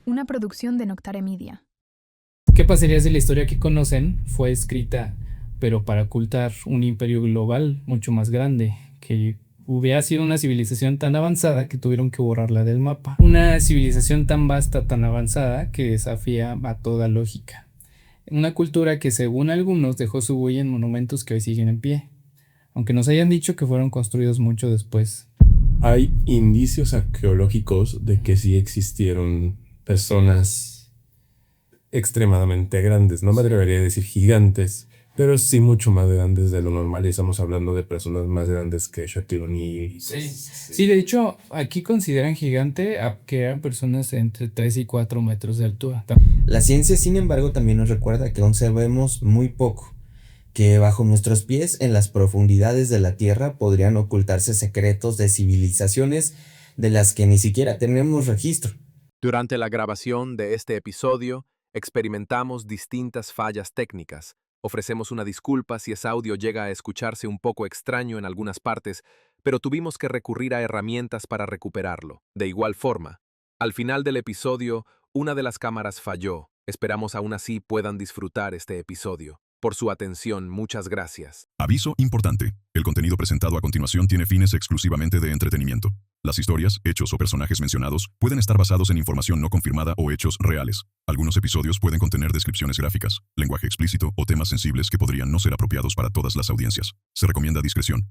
una producción de Noctare Media. ¿Qué pasaría si la historia que conocen fue escrita, pero para ocultar un imperio global mucho más grande, que hubiera sido una civilización tan avanzada que tuvieron que borrarla del mapa? Una civilización tan vasta, tan avanzada, que desafía a toda lógica. Una cultura que, según algunos, dejó su huella en monumentos que hoy siguen en pie, aunque nos hayan dicho que fueron construidos mucho después. Hay indicios arqueológicos de que sí existieron personas extremadamente grandes. No me atrevería a decir gigantes, pero sí mucho más grandes de lo normal. Y estamos hablando de personas más grandes que Shaquille O'Neal. Sí, de hecho, aquí consideran gigante a que eran personas entre 3 y 4 metros de altura. La ciencia, sin embargo, también nos recuerda que aún sabemos muy poco, que bajo nuestros pies, en las profundidades de la Tierra, podrían ocultarse secretos de civilizaciones de las que ni siquiera tenemos registro. Durante la grabación de este episodio, experimentamos distintas fallas técnicas. Ofrecemos una disculpa si ese audio llega a escucharse un poco extraño en algunas partes, pero tuvimos que recurrir a herramientas para recuperarlo. De igual forma, al final del episodio, una de las cámaras falló. Esperamos aún así puedan disfrutar este episodio. Por su atención, muchas gracias. Aviso importante. El contenido presentado a continuación tiene fines exclusivamente de entretenimiento. Las historias, hechos o personajes mencionados pueden estar basados en información no confirmada o hechos reales. Algunos episodios pueden contener descripciones gráficas, lenguaje explícito o temas sensibles que podrían no ser apropiados para todas las audiencias. Se recomienda discreción.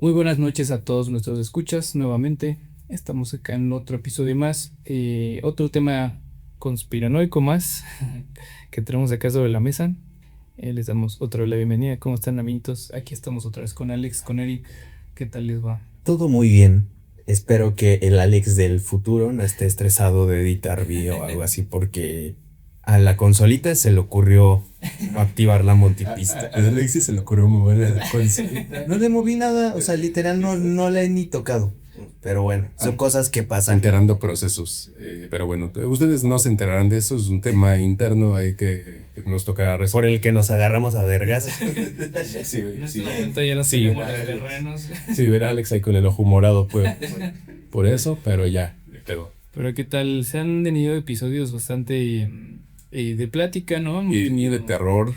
Muy buenas noches a todos nuestros escuchas. Nuevamente estamos acá en otro episodio más, otro tema conspiranoico más que tenemos acá sobre la mesa. Les damos otra vez la bienvenida. ¿Cómo están, amiguitos? Aquí estamos otra vez con Alex, con Eric. ¿Qué tal les va? Todo muy bien. Espero que el Alex del futuro no esté estresado de editar video o algo así, porque a la consolita se le ocurrió activar la multipista. A Alexis se le ocurrió mover la consolita. No le moví nada, o sea, literal no le he ni tocado. Pero bueno, son cosas que pasan. Enterando procesos. Pero bueno, ustedes no se enterarán de eso. Es un tema interno ahí que nos tocará Por resolver. el que nos agarramos a vergas. Sí, sí. Ya no Sí, seguimos de terrenos. Sí, ver a Alex ahí con el ojo morado por eso, pero ya, pero Pero ¿qué tal? Se han tenido episodios bastante de plática, ¿no? y ni de terror.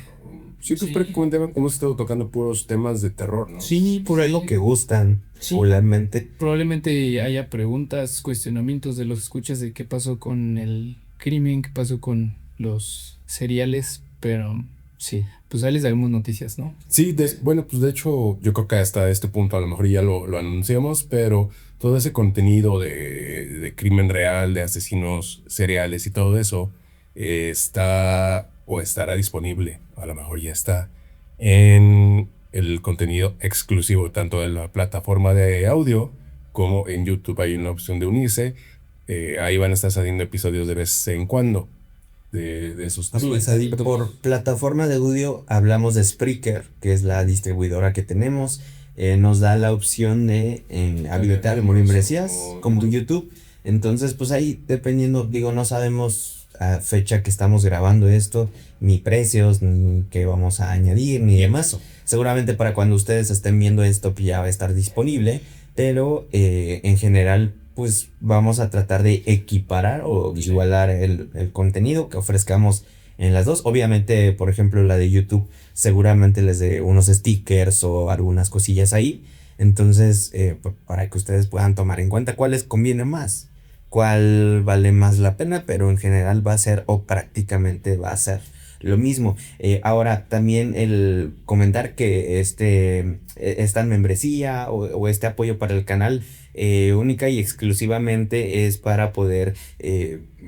Sí, pues Sí. prácticamente hemos estado tocando puros temas de terror, ¿no? Sí, por ahí lo que gustan. Sí. Seguramente. Probablemente haya preguntas, cuestionamientos de los escuchas de qué pasó con el crimen, qué pasó con los seriales, pero Sí. pues ahí les daremos noticias, ¿no? Sí, bueno, pues de hecho, yo creo que hasta este punto a lo mejor ya lo anunciamos, pero todo ese contenido de crimen real, de asesinos seriales y todo eso está o estará disponible, a lo mejor ya está, en el contenido exclusivo tanto de la plataforma de audio como en YouTube. Hay una opción de unirse, ahí van a estar saliendo episodios de vez en cuando de esos temas. Por plataforma de audio hablamos de Spreaker, que es la distribuidora que tenemos. Nos da la opción de habilitar membresías como YouTube. Entonces, pues ahí, dependiendo, digo, no sabemos a fecha que estamos grabando esto, ni precios, ni qué vamos a añadir, ni demás. Seguramente para cuando ustedes estén viendo esto, pues ya va a estar disponible. Pero en general, pues vamos a tratar de equiparar o igualar el contenido que ofrezcamos en las dos. Obviamente, por ejemplo, la de YouTube seguramente les dé unos stickers o algunas cosillas ahí. Entonces, para que ustedes puedan tomar en cuenta cuál les conviene más, cuál vale más la pena, pero en general va a ser o prácticamente va a ser lo mismo. Ahora, también el comentar que esta membresía o este apoyo para el canal única y exclusivamente es para poder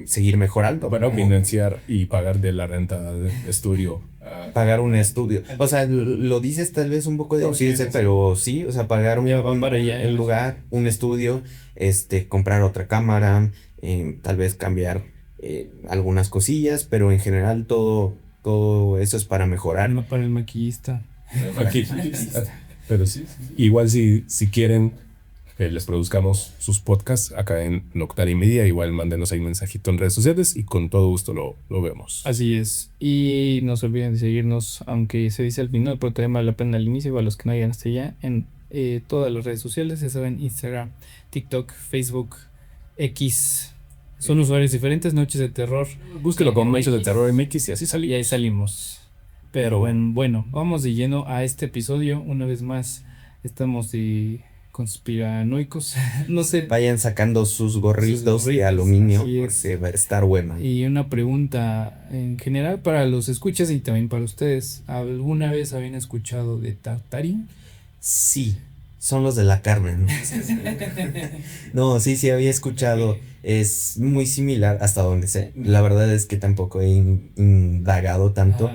seguir mejorando. Para financiar y pagar de la renta de estudio pagar un estudio. O sea, lo dices tal vez un poco de occidente, pero sí, o sea, pagar un lugar, un estudio, comprar otra cámara, tal vez cambiar algunas cosillas, pero en general todo eso es para mejorar. No para el maquillista. Aquí. Pero sí, igual si quieren les produzcamos sus podcasts acá en Noctari Media, igual mándenos ahí un mensajito en redes sociales y con todo gusto lo vemos. Así es. Y no se olviden de seguirnos, aunque se dice al final, pero también vale la pena al inicio, para los que no hayan hasta allá, en todas las redes sociales, ya saben, Instagram, TikTok, Facebook, X. Son usuarios diferentes, Noches de Terror. Búsquelo como Noches de Terror MX y así salimos. Y ahí salimos. Pero bueno, vamos de lleno a este episodio. Una vez más, estamos de conspiranoicos. No sé. Vayan sacando sus gorritos de aluminio, sí, porque va a estar buena. Y una pregunta en general para los escuchas y también para ustedes. ¿Alguna vez habían escuchado de Tartary? Sí, son los de la carne, ¿no? No, sí había escuchado. Es muy similar hasta donde sé. La verdad es que tampoco he indagado tanto.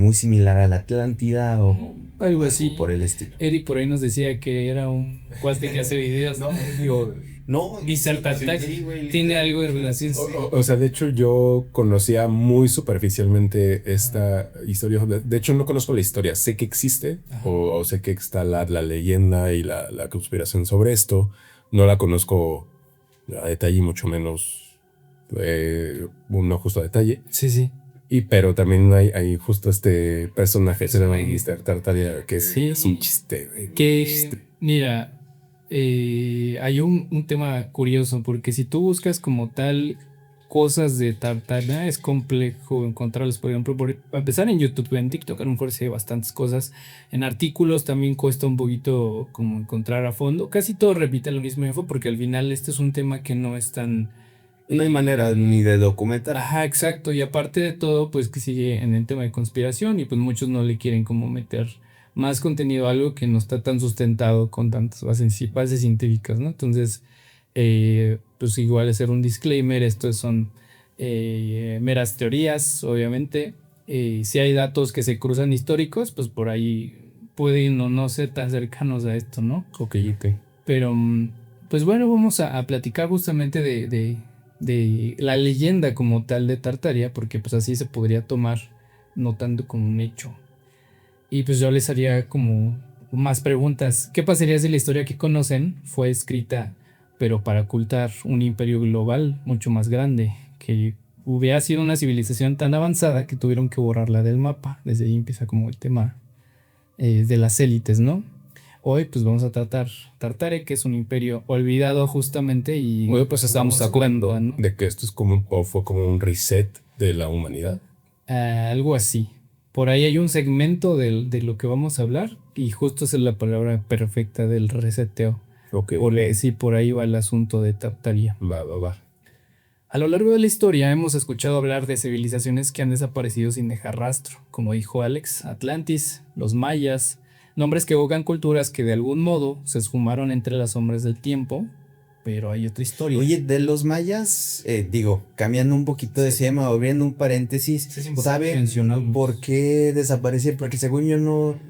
Muy similar a la Atlántida o algo así por el estilo. Eric por ahí nos decía que era un cuate que hace videos, ¿no? Digo, no, Mr. Tartary tiene algo de relación. O sea, de hecho yo conocía muy superficialmente esta historia. De hecho no conozco la historia, sé que existe o sé que está la leyenda y la conspiración sobre esto. No la conozco a detalle y mucho menos no justo a detalle. Sí. Pero también hay justo este personaje, se llama Mr. Tartary, que es un chiste. Mira, hay un tema curioso, porque si tú buscas como tal cosas de Tartaglia, es complejo encontrarlas. Por ejemplo, para empezar en YouTube, en TikTok a lo mejor sí hay bastantes cosas. En artículos también cuesta un poquito como encontrar a fondo. Casi todo repite lo mismo info, porque al final este es un tema que no es tan... No hay manera ni de documentar. Ajá, exacto. Y aparte de todo, pues que sigue en el tema de conspiración y pues muchos no le quieren como meter más contenido a algo que no está tan sustentado con tantas bases científicas, ¿no? Entonces, pues igual hacer un disclaimer, estos son meras teorías, obviamente. Si hay datos que se cruzan históricos, pues por ahí pueden o no ser tan cercanos a esto, ¿no? Ok. Pero, pues bueno, vamos a platicar justamente de la leyenda como tal de Tartaria, porque pues así se podría tomar, no tanto como un hecho. Y pues yo les haría como más preguntas. ¿Qué pasaría si la historia que conocen fue escrita pero para ocultar un imperio global mucho más grande, que hubiera sido una civilización tan avanzada que tuvieron que borrarla del mapa? Desde ahí empieza como el tema de las élites, ¿no? Hoy pues vamos a tratar Tartare, que es un imperio olvidado justamente, y Bueno, pues estamos hablando, ¿no? de que esto es fue como un reset de la humanidad. Algo así. Por ahí hay un segmento de lo que vamos a hablar y justo esa es la palabra perfecta del reseteo. Okay. Sí, por ahí va el asunto de Tartaria. Va. A lo largo de la historia hemos escuchado hablar de civilizaciones que han desaparecido sin dejar rastro, como dijo Alex, Atlantis, los mayas, nombres que evocan culturas que de algún modo se esfumaron entre las sombras del tiempo, pero hay otra historia. Oye, de los mayas, cambiando un poquito de tema, abriendo un paréntesis, ¿saben por qué desaparecieron? Porque según yo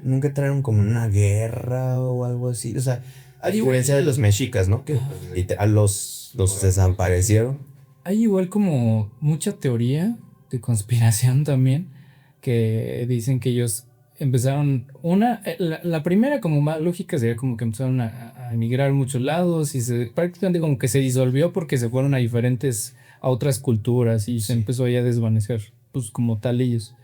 nunca entraron como en una guerra o algo así. O sea, a diferencia de los mexicas, ¿no? Que literal los desaparecieron. Hay igual como mucha teoría de conspiración también, que dicen que ellos empezaron, la primera como más lógica sería como que empezaron a emigrar a muchos lados y prácticamente como que se disolvió porque se fueron a otras culturas y se empezó ya a desvanecer, pues como tal ellos.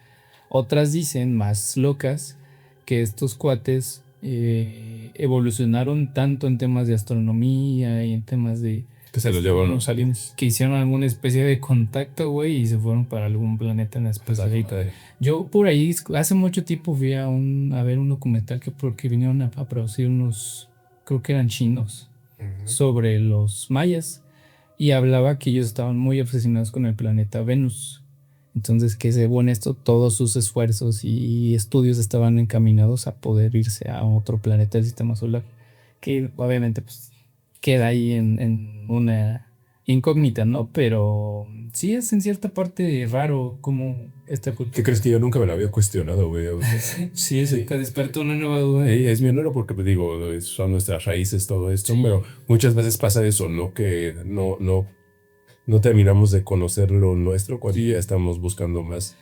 Otras dicen, más locas, que estos cuates evolucionaron tanto en temas de astronomía y en temas de... Que se los llevaron los aliens. Que hicieron alguna especie de contacto, güey, y se fueron para algún planeta en especial. Yo por ahí, hace mucho tiempo fui a ver un documental porque vinieron a producir unos, creo que eran chinos, sobre los mayas. Y hablaba que ellos estaban muy obsesionados con el planeta Venus. Entonces, que según esto, todos sus esfuerzos y estudios estaban encaminados a poder irse a otro planeta del sistema solar. Que obviamente, pues, queda ahí en una incógnita, ¿no? Pero sí es en cierta parte raro como esta ¿Qué cultura. crees que yo nunca me lo había cuestionado, güey? O sea, Sí, eso te despertó una nueva duda. es bien raro porque, pues, digo, son nuestras raíces, todo esto, pero muchas veces pasa eso, ¿no? Que no terminamos de conocer lo nuestro cuando ya estamos buscando más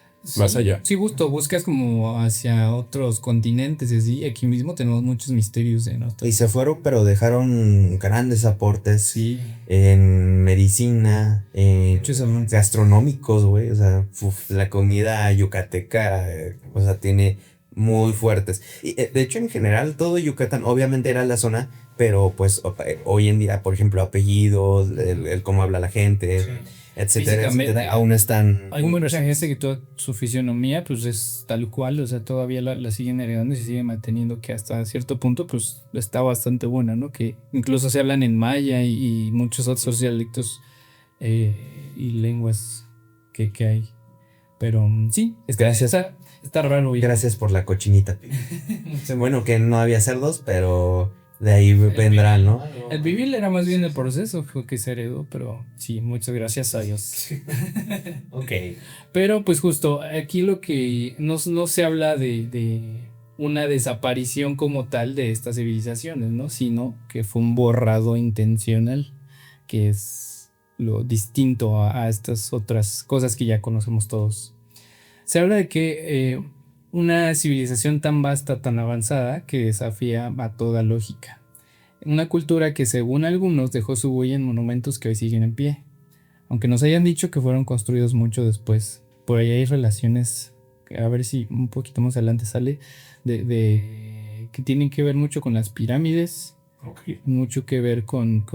allá. Sí, justo, buscas como hacia otros continentes y así. Aquí mismo tenemos muchos misterios en Y se fueron, pero dejaron grandes aportes Sí, en medicina, en muchos avances. gastronómicos, güey. O sea, la comida yucateca, o sea, tiene muy fuertes. Y de hecho, en general, todo Yucatán, obviamente era la zona, pero pues hoy en día, por ejemplo, apellidos, el cómo habla la gente, etcétera, Físicamente, etcétera, aún están. hay un buen mensaje que toda su fisionomía pues es tal cual, o sea, todavía la siguen heredando y se sigue manteniendo que hasta cierto punto pues está bastante buena, ¿no? Que incluso se hablan en maya y muchos otros dialectos y lenguas que hay. Pero sí, Gracias. Está raro. Viejo. Gracias por la cochinita. Bueno, que no había cerdos, pero de ahí vendrán, ¿no? El vivir era más bien el proceso fue que se heredó, pero sí, muchas gracias a Dios. Ok. Pero pues justo aquí lo que no se habla de una desaparición como tal de estas civilizaciones, ¿no? Sino que fue un borrado intencional, que es lo distinto a estas otras cosas que ya conocemos todos. Se habla de que una civilización tan vasta, tan avanzada, que desafía a toda lógica. Una cultura que según algunos dejó su huella en monumentos que hoy siguen en pie. Aunque nos hayan dicho que fueron construidos mucho después. Por ahí hay relaciones, a ver si un poquito más adelante sale, de que tienen que ver mucho con las pirámides, mucho que ver con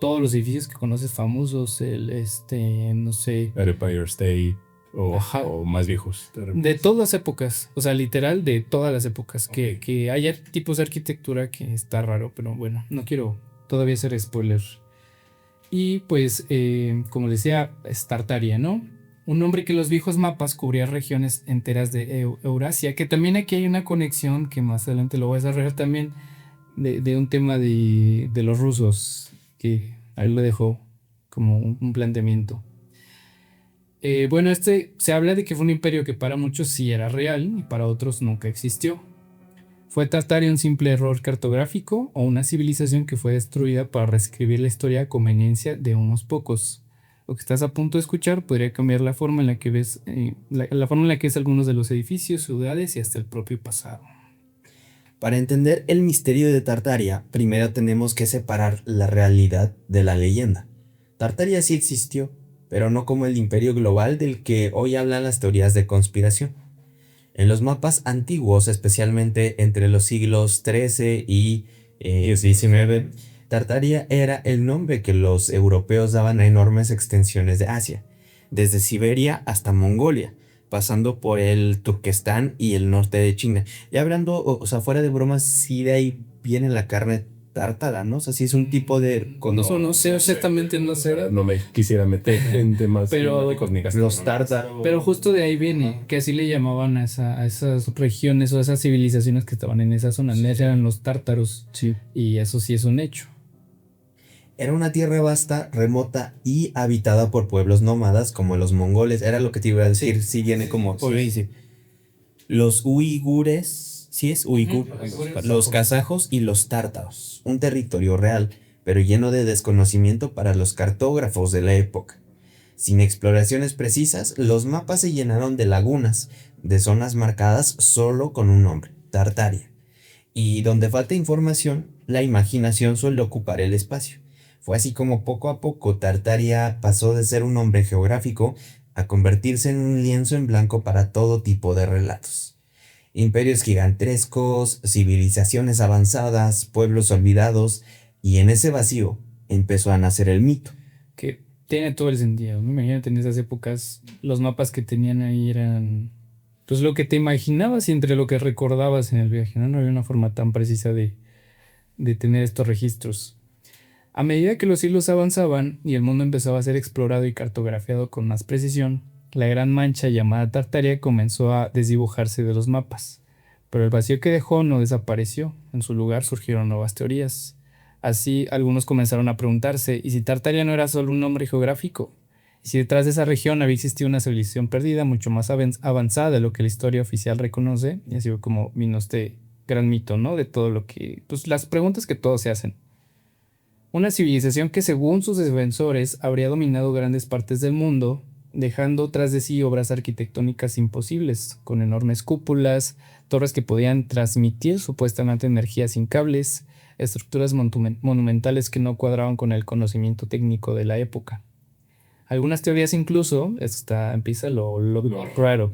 todos los edificios que conoces famosos, no sé, Empire State Ajá. o más viejos. De todas las épocas, o sea, literal de todas las épocas, que hay tipos de arquitectura que está raro, pero bueno, no quiero todavía hacer spoiler. Y pues, como les decía, es Tartaria, ¿no? Un nombre que los viejos mapas cubría regiones enteras de Eurasia, que también aquí hay una conexión que más adelante lo voy a desarrollar también de un tema de los rusos, que ahí lo dejo como un planteamiento. Bueno, se habla de que fue un imperio que para muchos sí era real y para otros nunca existió. ¿Fue Tartaria un simple error cartográfico o una civilización que fue destruida para reescribir la historia a conveniencia de unos pocos? Lo que estás a punto de escuchar podría cambiar la forma en la que ves, la forma en la que ves algunos de los edificios, ciudades y hasta el propio pasado. Para entender el misterio de Tartaria, primero tenemos que separar la realidad de la leyenda. Tartaria sí existió, pero no como el imperio global del que hoy hablan las teorías de conspiración. En los mapas antiguos, especialmente entre los siglos XIII y XIX, Tartaria era el nombre que los europeos daban a enormes extensiones de Asia, desde Siberia hasta Mongolia, pasando por el Turquestán y el norte de China. Y hablando, o sea, fuera de bromas, sí de ahí viene la carne tártara, ¿no? O sea, sí es un tipo de... No sé exactamente, no sé. No me quisiera meter en temas Pero los tártaros. Pero justo de ahí viene, que así le llamaban a esas regiones o a esas civilizaciones que estaban en esa zona. Eran los tártaros. Sí. Y eso sí es un hecho. Era una tierra vasta, remota y habitada por pueblos nómadas como los mongoles. Era lo que te iba a decir, sí viene como... Los uigures, ¿sí es uigur? Los kazajos y los tártaros. Un territorio real, pero lleno de desconocimiento para los cartógrafos de la época. Sin exploraciones precisas, los mapas se llenaron de lagunas, de zonas marcadas solo con un nombre, Tartaria. Y donde falta información, la imaginación suele ocupar el espacio. Fue así como poco a poco Tartaria pasó de ser un nombre geográfico a convertirse en un lienzo en blanco para todo tipo de relatos. Imperios gigantescos, civilizaciones avanzadas, pueblos olvidados, y en ese vacío empezó a nacer el mito. Que tiene todo el sentido. Imagínate en esas épocas, los mapas que tenían ahí eran pues lo que te imaginabas y entre lo que recordabas en el viaje, ¿no? No había una forma tan precisa de tener estos registros. A medida que los siglos avanzaban y el mundo empezaba a ser explorado y cartografiado con más precisión, la gran mancha llamada Tartaria comenzó a desdibujarse de los mapas. Pero el vacío que dejó no desapareció. En su lugar surgieron nuevas teorías. Así, algunos comenzaron a preguntarse, ¿y si Tartaria no era solo un nombre geográfico? ¿Y si detrás de esa región había existido una civilización perdida mucho más avanzada de lo que la historia oficial reconoce? Y así fue como vino este gran mito, ¿no? De todo lo que, pues las preguntas que todos se hacen. Una civilización que según sus defensores habría dominado grandes partes del mundo, dejando tras de sí obras arquitectónicas imposibles, con enormes cúpulas, torres que podían transmitir supuestamente energía sin cables, estructuras monumentales que no cuadraban con el conocimiento técnico de la época. Algunas teorías incluso, empieza lo raro.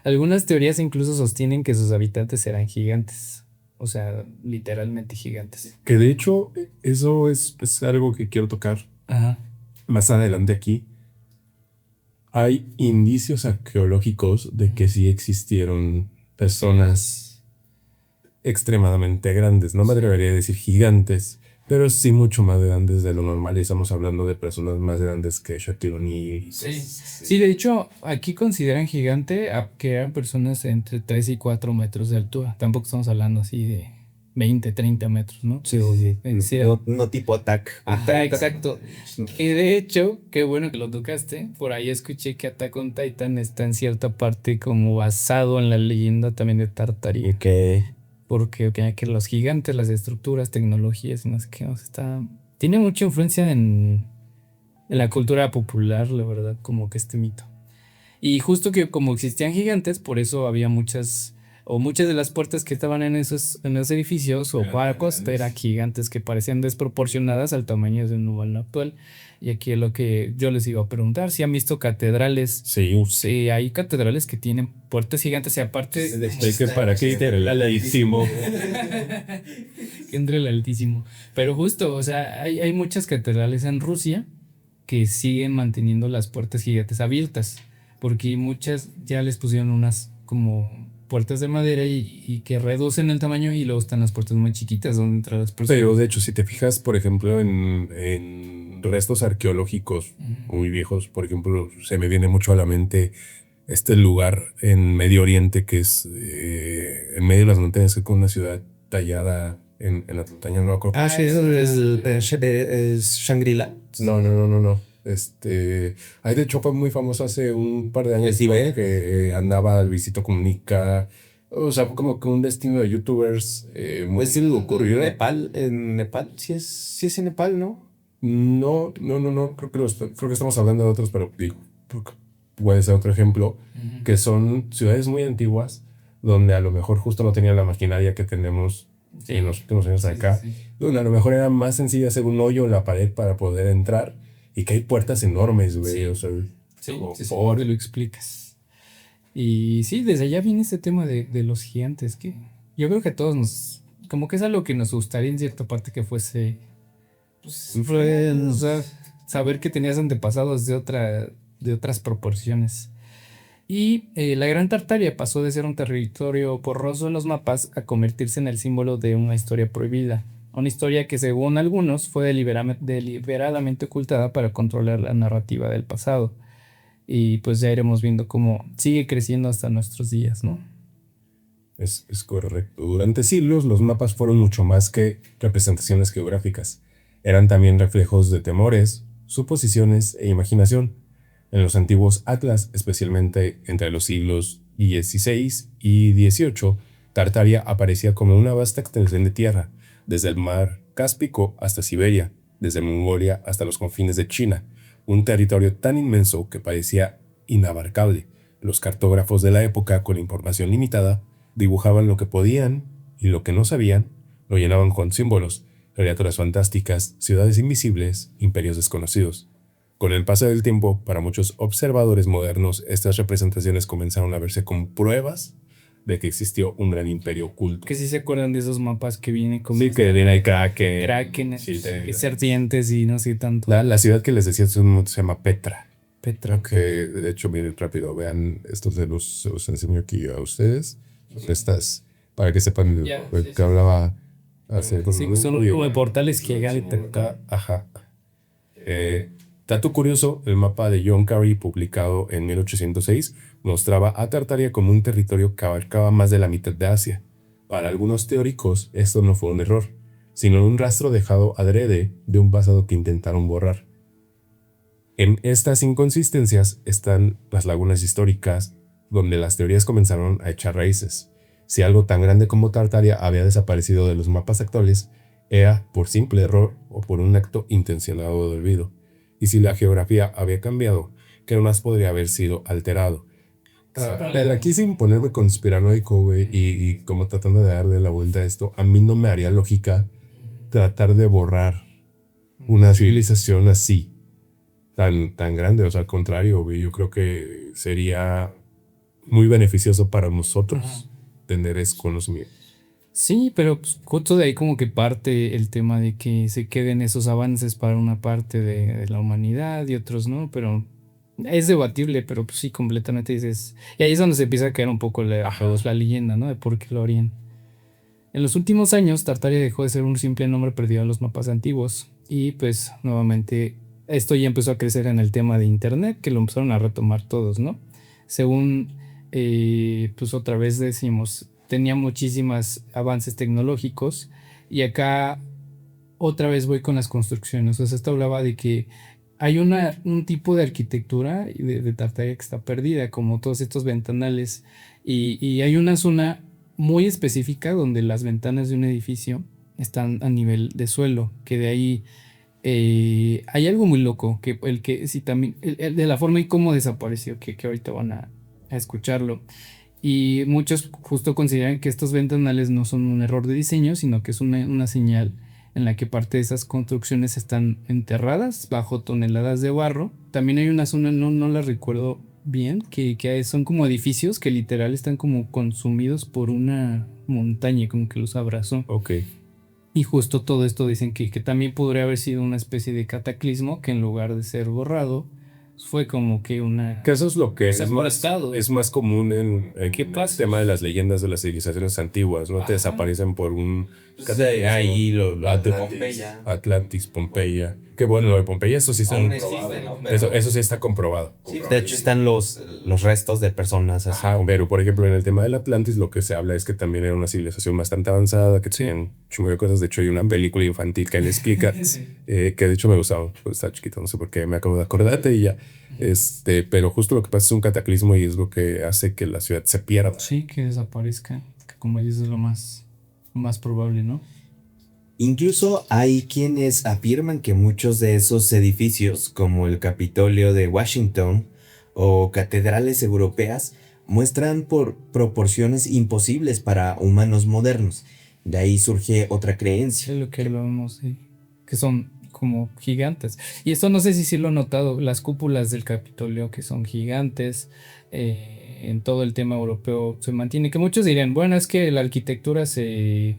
Algunas teorías incluso sostienen que sus habitantes eran gigantes. O sea, literalmente gigantes. Que de hecho, eso es algo que quiero tocar Ajá. más adelante aquí. Hay indicios arqueológicos de que sí existieron personas extremadamente grandes. No me atrevería a decir gigantes, pero sí mucho más grandes de lo normal. Y estamos hablando de personas más grandes que Shaquille O'Neal. Sí, de hecho, aquí consideran gigante a que eran personas entre 3 y 4 metros de altura. Tampoco estamos hablando así de 20, 30 metros, ¿no? Sí, oye. Sí, No tipo Attack. exacto. Y de hecho, qué bueno que lo tocaste. Por ahí escuché que Attack on Titan está en cierta parte como basado en la leyenda también de Tartaria. Que Porque que los gigantes, las estructuras, tecnologías y no sé qué, o sea, tiene mucha influencia en la cultura popular, la verdad, como que este mito. Y justo que como existían gigantes, por eso había muchas de las puertas que estaban en esos edificios o barcos eran gigantes que parecían desproporcionadas al tamaño de un humano actual. Y aquí es lo que yo les iba a preguntar, si han visto catedrales. Sí, hay catedrales que tienen puertas gigantes y aparte... ¿Para qué entre el altísimo? Que entre el altísimo. Pero justo, o sea, hay muchas catedrales en Rusia que siguen manteniendo las puertas gigantes abiertas, porque muchas ya les pusieron unas como puertas de madera y que reducen el tamaño, y luego están las puertas muy chiquitas donde entran las personas. Pero de hecho, si te fijas, por ejemplo, en restos arqueológicos muy viejos, por ejemplo, se me viene mucho a la mente este lugar en Medio Oriente que es en medio de las montañas, con una ciudad tallada en la montaña, no me acuerdo. sí, es Shangri-La. No. Ahí de hecho fue muy famoso hace un par de años. Sí, ¿eh? Que andaba Luisito Comunica. O sea, fue como que un destino de youtubers. Pues sí, ocurrió en Nepal. En Nepal, sí es en Nepal, ¿no? No. Creo que estamos hablando de otros, pero digo, puede ser otro ejemplo. Que son ciudades muy antiguas donde a lo mejor justo no tenían la maquinaria que tenemos en los últimos años acá. Donde a lo mejor era más sencillo hacer un hoyo en la pared para poder entrar. Y que hay puertas enormes, güey. Sí. O sea, Por lo explicas. Y sí, desde allá viene este tema de los gigantes, que yo creo que a todos como que es algo que nos gustaría en cierta parte que fuese, pues, o sea, saber que tenías antepasados de otras proporciones. Y la Gran Tartaria pasó de ser un territorio borroso en los mapas a convertirse en el símbolo de una historia prohibida. Una historia que según algunos fue deliberadamente ocultada para controlar la narrativa del pasado. Y pues ya iremos viendo cómo sigue creciendo hasta nuestros días, ¿no? Es correcto. Durante siglos los mapas fueron mucho más que representaciones geográficas. Eran también reflejos de temores, suposiciones e imaginación. En los antiguos atlas, especialmente entre los siglos XVI y XVIII, Tartaria aparecía como una vasta extensión de tierra, desde el mar Cáspico hasta Siberia, desde Mongolia hasta los confines de China, un territorio tan inmenso que parecía inabarcable. Los cartógrafos de la época, con información limitada, dibujaban lo que podían y lo que no sabían, lo llenaban con símbolos, criaturas fantásticas, ciudades invisibles, imperios desconocidos. Con el paso del tiempo, para muchos observadores modernos, estas representaciones comenzaron a verse como pruebas de que existió un gran imperio oculto. Que si se acuerdan de esos mapas que vienen con Sí, que viene el Kraken. sí, serpientes y no sé tanto. La ciudad que les decía se llama Petra. Petra. Que de hecho, miren rápido, vean, estos de los enseño aquí a ustedes. Estas, para que sepan que hablaba hace... Sí, son como de portales gigantes. Ajá. Dato curioso, el mapa de John Carey, publicado en 1806, mostraba a Tartaria como un territorio que abarcaba más de la mitad de Asia. Para algunos teóricos, esto no fue un error. sino un rastro dejado adrede de un pasado que intentaron borrar. En estas inconsistencias están las lagunas históricas, donde las teorías comenzaron a echar raíces. Si algo tan grande como Tartaria había desaparecido de los mapas actuales, era por simple error o por un acto intencionado de olvido. Y si la geografía había cambiado, ¿qué más podría haber sido alterado? Pero aquí sin ponerme conspiranoico, güey, y como tratando de darle la vuelta a esto, a mí no me haría lógica tratar de borrar una civilización así, tan grande. O sea, al contrario, güey, yo creo que sería muy beneficioso para nosotros tener ese conocimiento. Sí, pero pues, justo de ahí como que parte el tema de que se queden esos avances para una parte de la humanidad y otros no, pero es debatible, pero pues sí, completamente dices. Y ahí es donde se empieza a caer un poco la leyenda, ¿no? De por qué lo harían. En los últimos años, Tartaria dejó de ser un simple nombre perdido en los mapas antiguos y pues nuevamente esto ya empezó a crecer en el tema de internet, que lo empezaron a retomar todos, ¿no? Según, pues otra vez decimos, tenía muchísimos avances tecnológicos y acá otra vez voy con las construcciones. O sea, esto hablaba de que hay un tipo de arquitectura de Tartaria que está perdida, como todos estos ventanales, y hay una zona muy específica donde las ventanas de un edificio están a nivel de suelo, que de ahí hay algo muy loco, que sí también, el de la forma y cómo desapareció, que ahorita van a escucharlo. Y muchos justo consideran que estos ventanales no son un error de diseño, sino que es una señal en la que parte de esas construcciones están enterradas bajo toneladas de barro. También hay una zona, no la recuerdo bien, que son como edificios que literal están como consumidos por una montaña, como que los abrazó. Ok. Y justo todo esto dicen que también podría haber sido una especie de cataclismo que en lugar de ser borrado, fue como que una... Que eso es lo que es más común en ¿Qué el pasa? tema de las leyendas de las civilizaciones antiguas, ¿no? Te desaparecen por un... Ahí lo Atlantis, Pompeya. Que bueno, lo de Pompeya, eso sí está Aún comprobado. existe, ¿no? Pero- Eso sí está comprobado. Sí, de hecho están los restos de personas así. Ajá, pero por ejemplo en el tema del Atlantis lo que se habla es que también era una civilización bastante avanzada, que tenían un chingo de cosas. De hecho hay una película infantil que le explica, que de hecho me gustaba, pues estaba chiquito, no sé por qué me acabo de acordarte y ya. Pero justo lo que pasa es un cataclismo y es lo que hace que la ciudad se pierda. Sí, que desaparezca, que como dices es lo más probable, ¿no? Incluso hay quienes afirman que muchos de esos edificios, como el Capitolio de Washington o catedrales europeas, muestran por proporciones imposibles para humanos modernos. De ahí surge otra creencia. Es lo que hablábamos, sí, que son como gigantes. Y esto no sé si sí lo he notado, las cúpulas del Capitolio que son gigantes, en todo el tema europeo se mantiene, que muchos dirían, bueno, es que la arquitectura se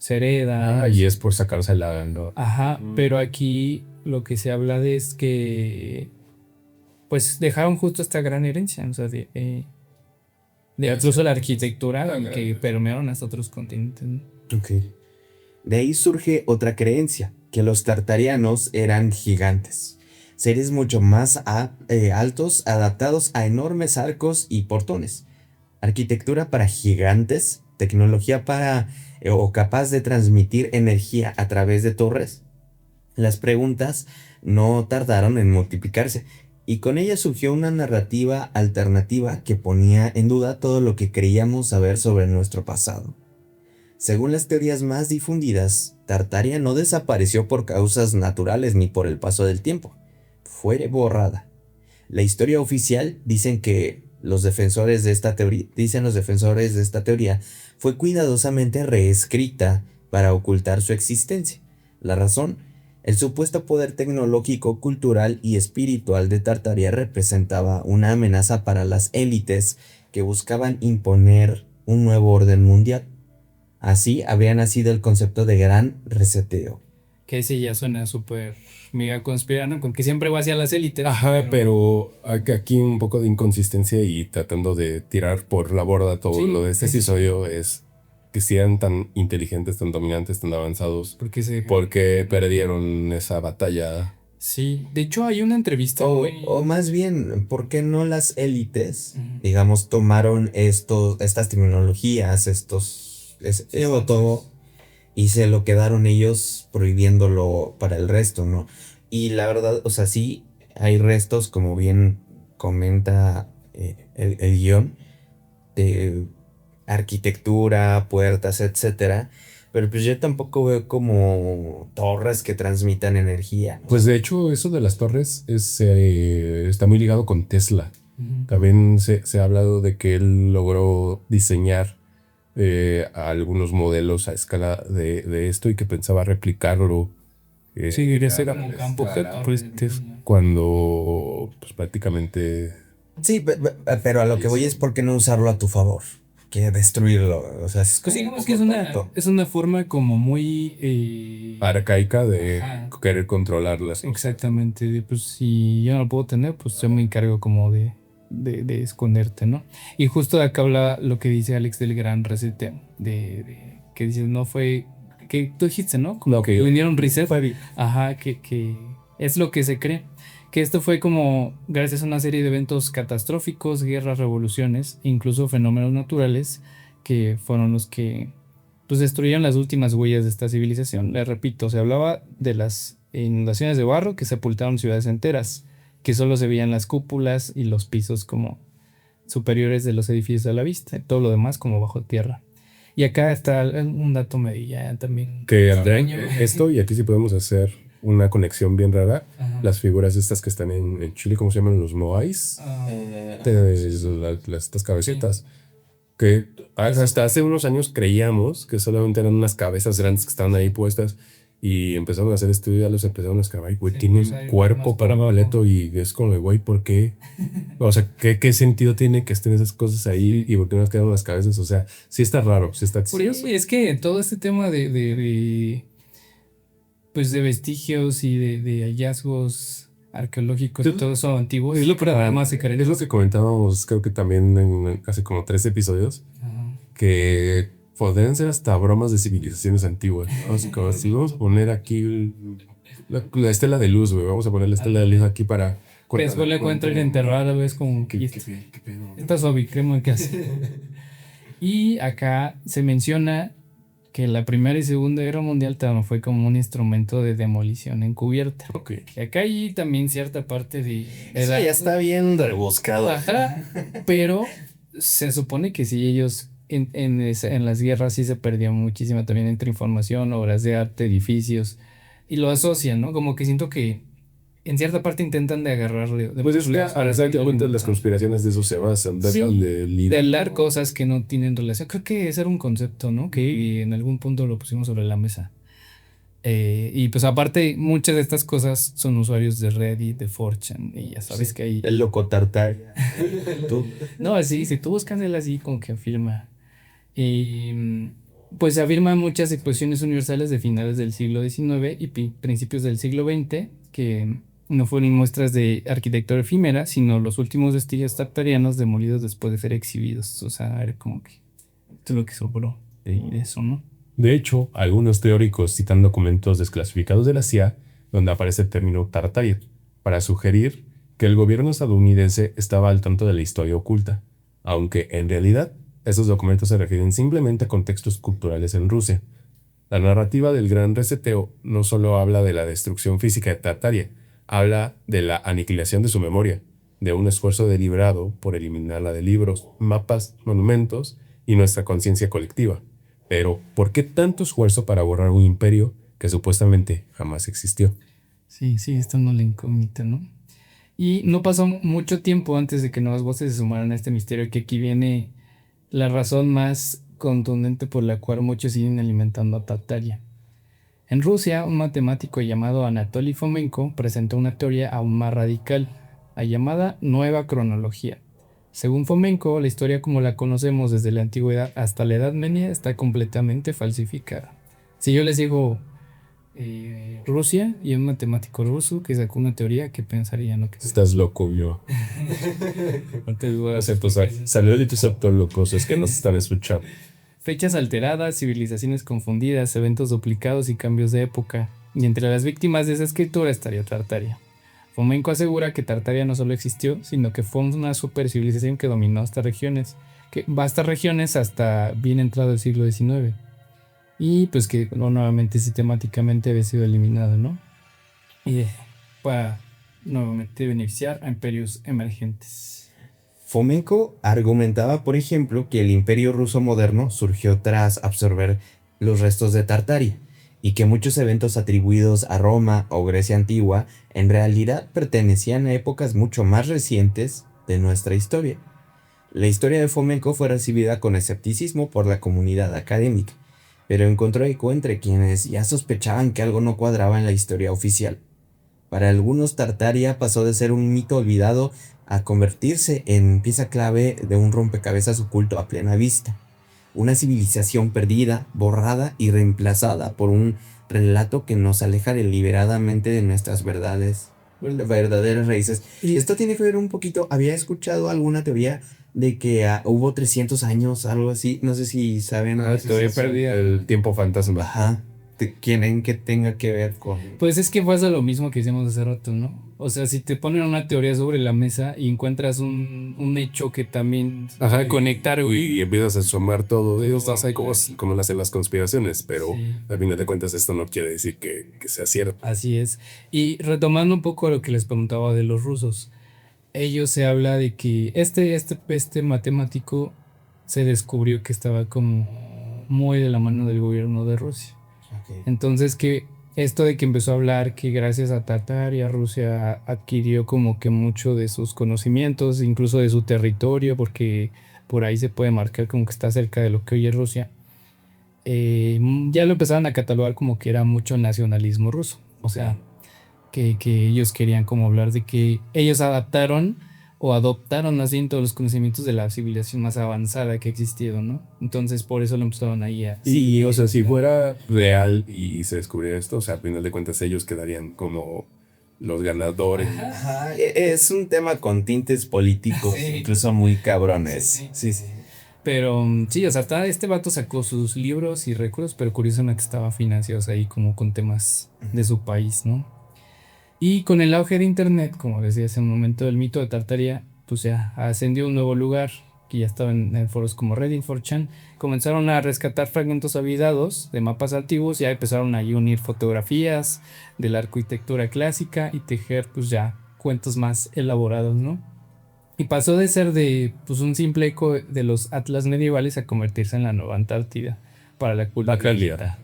hereda. Y es por sacarse la... ¿no? Ajá, pero aquí lo que se habla de es que pues dejaron justo esta gran herencia, o sea, de incluso la arquitectura que permearon hasta otros continentes, ¿no? Ok. De ahí surge otra creencia, que los tartarianos eran gigantes. Seres mucho más altos, adaptados a enormes arcos y portones. Arquitectura para gigantes, tecnología para o capaz de transmitir energía a través de torres. Las preguntas no tardaron en multiplicarse y con ellas surgió una narrativa alternativa que ponía en duda todo lo que creíamos saber sobre nuestro pasado. Según las teorías más difundidas, Tartaria no desapareció por causas naturales ni por el paso del tiempo. Fue borrada. La historia oficial dicen los defensores de esta teoría, fue cuidadosamente reescrita para ocultar su existencia. La razón, el supuesto poder tecnológico, cultural y espiritual de Tartaria representaba una amenaza para las élites que buscaban imponer un nuevo orden mundial. Así habría nacido el concepto de gran reseteo. Que sí ya suena súper mega conspirano, con que siempre va hacia las élites. Ajá, pero aquí un poco de inconsistencia y tratando de tirar por la borda todo Sí, lo de este sí. episodio es que si eran tan inteligentes, tan dominantes, tan avanzados, Porque porque perdieron esa batalla. sí, de hecho hay una entrevista O más bien, ¿por qué no las élites, Ujú. digamos, tomaron estas tecnologías, todo, y se lo quedaron ellos prohibiéndolo para el resto, ¿no? Y la verdad, o sea, sí hay restos, como bien comenta el guión, de arquitectura, puertas, etcétera. Pero pues yo tampoco veo como torres que transmitan energía, ¿no? Pues de hecho, eso de las torres está muy ligado con Tesla. También se ha hablado de que él logró diseñar algunos modelos a escala de esto y que pensaba replicarlo. Sí, quería ser a como la campo, escala, pues, cuando pues prácticamente Sí, pero a lo que voy es por qué no usarlo a tu favor, que destruirlo. O sea, es pues como digamos un que poco tonto. es una forma como muy arcaica de Ajá. querer controlarlas. exactamente, pues si yo no lo puedo tener, pues yo me encargo como de esconderte, ¿no? Y justo de acá habla lo que dice Alex del gran reseteo, que dice, no fue, que tú dijiste, ¿no? Como No, que que vinieron reset, ajá, que es lo que se cree, que esto fue como gracias a una serie de eventos catastróficos, guerras, revoluciones, incluso fenómenos naturales, que fueron los que pues destruyeron las últimas huellas de esta civilización. Les repito, se hablaba de las inundaciones de barro que sepultaron ciudades enteras, que solo se veían las cúpulas y los pisos como superiores de los edificios a la vista, y todo lo demás como bajo tierra. Y acá está un dato medio ya también. que esto, y aquí sí podemos hacer una conexión bien rara. Ajá. Las figuras estas que están en Chile, ¿cómo se llaman? Los moais. Estas cabecitas. Que hasta hace unos años creíamos que solamente eran unas cabezas grandes que estaban ahí puestas. Y empezaron a hacer estudios, ya los empezaron a excavar. Güey, Sí, tienen pues hay cuerpo más para cuerpo. boleto y es como de, güey, ¿por qué? O sea, ¿qué sentido tiene que estén esas cosas ahí y por qué nos quedan las cabezas? O sea, sí está raro, sí está. Por eso es que todo este tema pues de vestigios y de hallazgos arqueológicos y todo eso antiguo es lo que además se Es lo que comentábamos, creo que también en hace como 3 episodios, que podrían ser hasta bromas de civilizaciones antiguas, ¿no? Así como si vamos a poner aquí la estela de luz, güey, vamos a poner la estela de luz aquí para... Pues le encuentran enterrada, ves como ¿Qué que pedo? esta suavicrema que hace. Y acá se menciona que la Primera y Segunda Guerra Mundial también fue como un instrumento de demolición encubierta. Ok. Y acá hay también cierta parte de Eso ya está bien rebuscado. Ajá, pero se supone que sí, ellos en las guerras sí se perdió muchísima también entre información, obras de arte, edificios, y lo asocian, ¿no? Como que siento que en cierta parte intentan de agarrarle. Pues eso, al hacerte cuenta, las conspiraciones de eso se basan. Sí, de hablar cosas que no tienen relación. Creo que ese era un concepto, ¿no? Que en algún punto lo pusimos sobre la mesa. Y pues aparte, muchas de estas cosas son usuarios de Reddit, de 4chan, y ya sabes que hay... El loco Tartaglia. Tú. No, sí, si tú buscas él así como que afirma. Pues se afirman muchas exposiciones universales de finales del siglo XIX y principios del siglo XX, que no fueron muestras de arquitectura efímera, sino los últimos vestigios tartarianos demolidos después de ser exhibidos. O sea, era como que esto es lo que sobró de eso, ¿no? De hecho, algunos teóricos citan documentos desclasificados de la CIA donde aparece el término Tartaria para sugerir que el gobierno estadounidense estaba al tanto de la historia oculta, aunque en realidad esos documentos se refieren simplemente a contextos culturales en Rusia. La narrativa del Gran Reseteo no solo habla de la destrucción física de Tartaria, habla de la aniquilación de su memoria, de un esfuerzo deliberado por eliminarla de libros, mapas, monumentos y nuestra conciencia colectiva. Pero, ¿por qué tanto esfuerzo para borrar un imperio que supuestamente jamás existió? Sí, esto no la incógnita, ¿no? Y no pasó mucho tiempo antes de que nuevas voces se sumaran a este misterio, que aquí viene la razón más contundente por la cual muchos siguen alimentando a Tartaria. En Rusia, un matemático llamado Anatoly Fomenko presentó una teoría aún más radical, la llamada Nueva Cronología. Según Fomenko, la historia como la conocemos desde la antigüedad hasta la Edad Media está completamente falsificada. Si yo les digo Rusia y un matemático ruso que sacó una teoría, ¿qué pensarían? ¿No? Estás loco, yo. No te dudas. Saludos de tus locos, es que nos están escuchando. Fechas alteradas, civilizaciones confundidas, eventos duplicados y cambios de época. Y entre las víctimas de esa escritura estaría Tartaria. Fomenko asegura que Tartaria no solo existió, sino que fue una supercivilización que dominó estas regiones, hasta bien entrado el siglo XIX. y pues que nuevamente sistemáticamente había sido eliminado, ¿no? Y para nuevamente beneficiar a imperios emergentes. Fomenko argumentaba, por ejemplo, que el imperio ruso moderno surgió tras absorber los restos de Tartaria y que muchos eventos atribuidos a Roma o Grecia antigua en realidad pertenecían a épocas mucho más recientes de nuestra historia. La historia de Fomenko fue recibida con escepticismo por la comunidad académica, pero encontró eco entre quienes ya sospechaban que algo no cuadraba en la historia oficial. Para algunos, Tartaria pasó de ser un mito olvidado a convertirse en pieza clave de un rompecabezas oculto a plena vista. Una civilización perdida, borrada y reemplazada por un relato que nos aleja deliberadamente de nuestras verdaderas raíces. Y esto tiene que ver un poquito, había escuchado alguna teoría de que hubo 300 años, algo así, no sé si saben. Teoría perdida. El tiempo fantasma. Ajá. ¿Quieren que tenga que ver con...? Pues es que pasa lo mismo que hicimos hace rato, ¿no? O sea, si te ponen una teoría sobre la mesa y encuentras un hecho que también conectar, güey. Y empiezas a sumar todo. Dios, no sé cómo hacen las conspiraciones, pero Sí. al final de cuentas esto no quiere decir que sea cierto. Así es. Y retomando un poco lo que les preguntaba de los rusos, ellos se habla de que este matemático se descubrió que estaba como muy de la mano del gobierno de Rusia. Entonces que esto de que empezó a hablar que gracias a Tartaria Rusia adquirió como que mucho de sus conocimientos, incluso de su territorio, porque por ahí se puede marcar como que está cerca de lo que hoy es Rusia, ya lo empezaron a catalogar como que era mucho nacionalismo ruso. O sea, que ellos querían como hablar de que ellos adaptaron o adoptaron así todos los conocimientos de la civilización más avanzada que ha existido, ¿no? Entonces por eso lo empezaron ahí a... Y, o sea, si fuera real y se descubriera esto, o sea, al final de cuentas ellos quedarían como los ganadores. Ajá, es un tema con tintes políticos, Sí. incluso muy cabrones. Sí. Pero sí, o sea, hasta este vato sacó sus libros y recuerdos, pero curiosamente estaba financiados ahí como con temas de su país, ¿no? Y con el auge de internet, como decía hace un momento, el mito de Tartaria, pues ya ascendió a un nuevo lugar, que ya estaba en foros como Reddit, 4chan, comenzaron a rescatar fragmentos olvidados de mapas antiguos, ya empezaron a unir fotografías de la arquitectura clásica y tejer pues ya cuentos más elaborados, ¿no? Y pasó de ser de pues un simple eco de los atlas medievales a convertirse en la nueva Antártida para la cultura digital.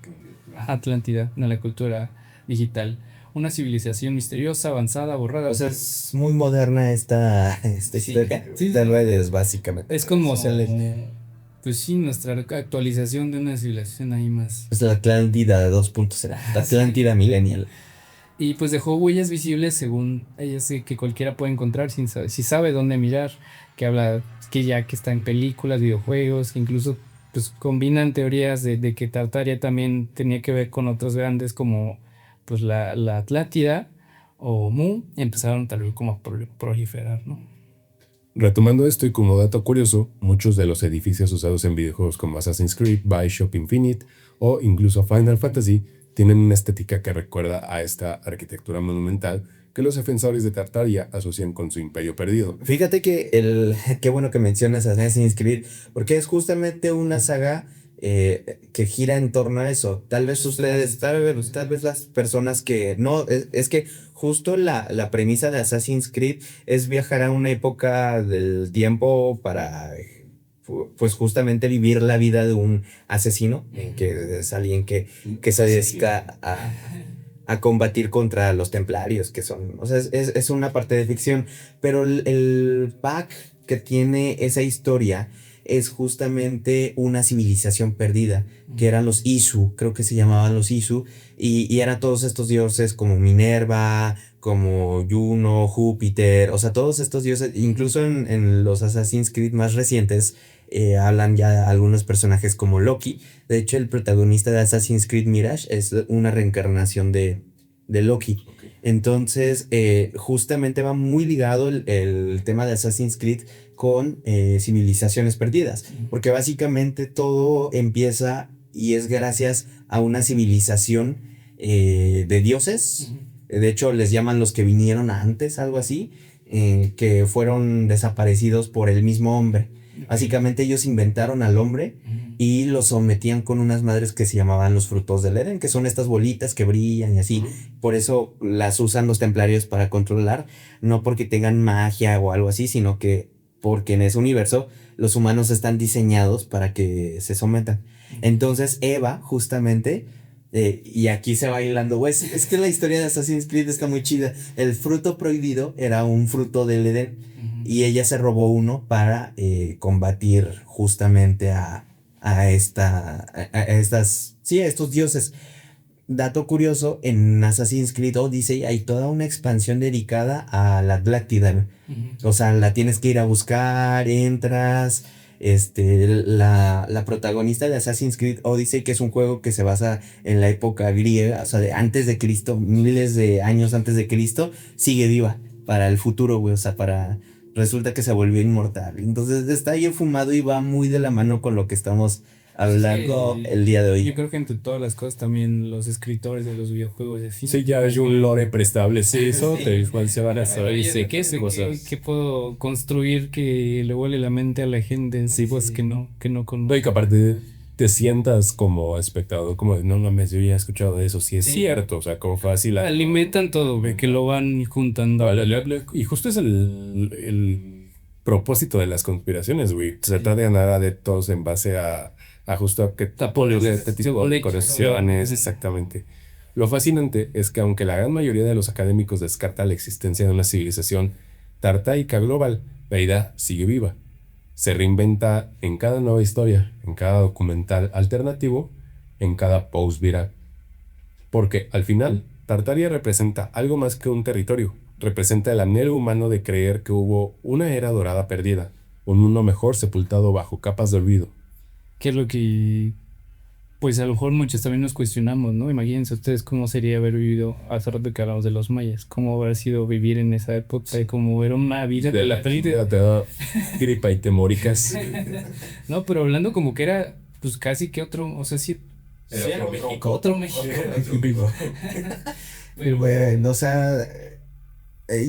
Atlántida, no, la cultura digital. Una civilización misteriosa, avanzada, borrada. O sea, es muy moderna esta historia de redes, básicamente. Es como, Sociales. pues sí, nuestra actualización de una civilización ahí más. Es la Atlántida 2.0, la Atlántida Millennial. Y pues dejó huellas visibles según ella, sí, que cualquiera puede encontrar si sabe dónde mirar, que habla, que ya que está en películas, videojuegos, que incluso pues combinan teorías de que Tartaria también tenía que ver con otros grandes como pues la Atlántida o Mu, empezaron tal vez como a proliferar, ¿no? Retomando esto y como dato curioso, muchos de los edificios usados en videojuegos como Assassin's Creed, Bioshock Infinite o incluso Final Fantasy tienen una estética que recuerda a esta arquitectura monumental que los defensores de Tartaria asocian con su imperio perdido. Fíjate que qué bueno que mencionas Assassin's Creed, porque es justamente una saga que gira en torno a eso. Tal vez ustedes, tal vez las personas que no, es que justo la premisa de Assassin's Creed es viajar a una época del tiempo para pues justamente vivir la vida de un asesino, que es alguien que se dedica a combatir contra los templarios, que son, o sea, es una parte de ficción, pero el pack que tiene esa historia es justamente una civilización perdida, que eran los Isu, creo que se llamaban los Isu, y eran todos estos dioses como Minerva, como Juno, Júpiter, o sea, todos estos dioses, incluso en los Assassin's Creed más recientes, hablan ya algunos personajes como Loki. De hecho, el protagonista de Assassin's Creed Mirage es una reencarnación de Loki. Entonces, justamente va muy ligado el tema de Assassin's Creed con civilizaciones perdidas, porque básicamente todo empieza y es gracias a una civilización de dioses. De hecho, les llaman los que vinieron antes, algo así, que fueron desaparecidos por el mismo hombre. Básicamente ellos inventaron al hombre y lo sometían con unas madres que se llamaban los frutos del Edén, que son estas bolitas que brillan y así. Por eso las usan los templarios para controlar, no porque tengan magia o algo así, sino que porque en ese universo los humanos están diseñados para que se sometan. Entonces Eva, justamente, y aquí se va hilando, güey, es que la historia de Assassin's Creed está muy chida. El fruto prohibido era un fruto del Edén y ella se robó uno para combatir justamente a estos dioses. Dato curioso, en Assassin's Creed Odyssey hay toda una expansión dedicada a la Atlántida. O sea, la tienes que ir a buscar, entras. La protagonista de Assassin's Creed Odyssey, que es un juego que se basa en la época griega, o sea, de antes de Cristo, miles de años antes de Cristo, sigue viva para el futuro, güey. O sea, resulta que se volvió inmortal. Entonces está ahí enfumado y va muy de la mano con lo que estamos hablando el día de hoy. Yo creo que entre todas las cosas también los escritores de los videojuegos de Sí, ya hay un lore preestablecido, del cual se van a saber cosas. ¿Qué puedo construir que le huele la mente a la gente? Sí, pues que no No, y que aparte te sientas como espectador, como de, no mames, yo ya he escuchado de eso, sí es cierto, o sea, como fácil. Alimentan todo, güey, que lo van juntando. Y justo es el propósito de las conspiraciones, güey. Se trata de ganar adeptos en base a justo a que conexiones, exactamente. Lo fascinante es que aunque la gran mayoría de los académicos descarta la existencia de una civilización tartaica global, la idea sigue viva. Se reinventa en cada nueva historia, en cada documental alternativo, en cada post viral. Porque al final, Tartaria representa algo más que un territorio. Representa el anhelo humano de creer que hubo una era dorada perdida, un mundo mejor sepultado bajo capas de olvido. Que es lo que, pues a lo mejor muchos también nos cuestionamos, ¿no? Imagínense ustedes cómo sería haber vivido, hace rato que hablamos de los mayas, cómo habrá sido vivir en esa época, cómo era una vida de la pérdida, te da gripa y te moricas. No, pero hablando como que era, pues casi que otro, o sea, sí. Otro México. Pero bueno, o sea,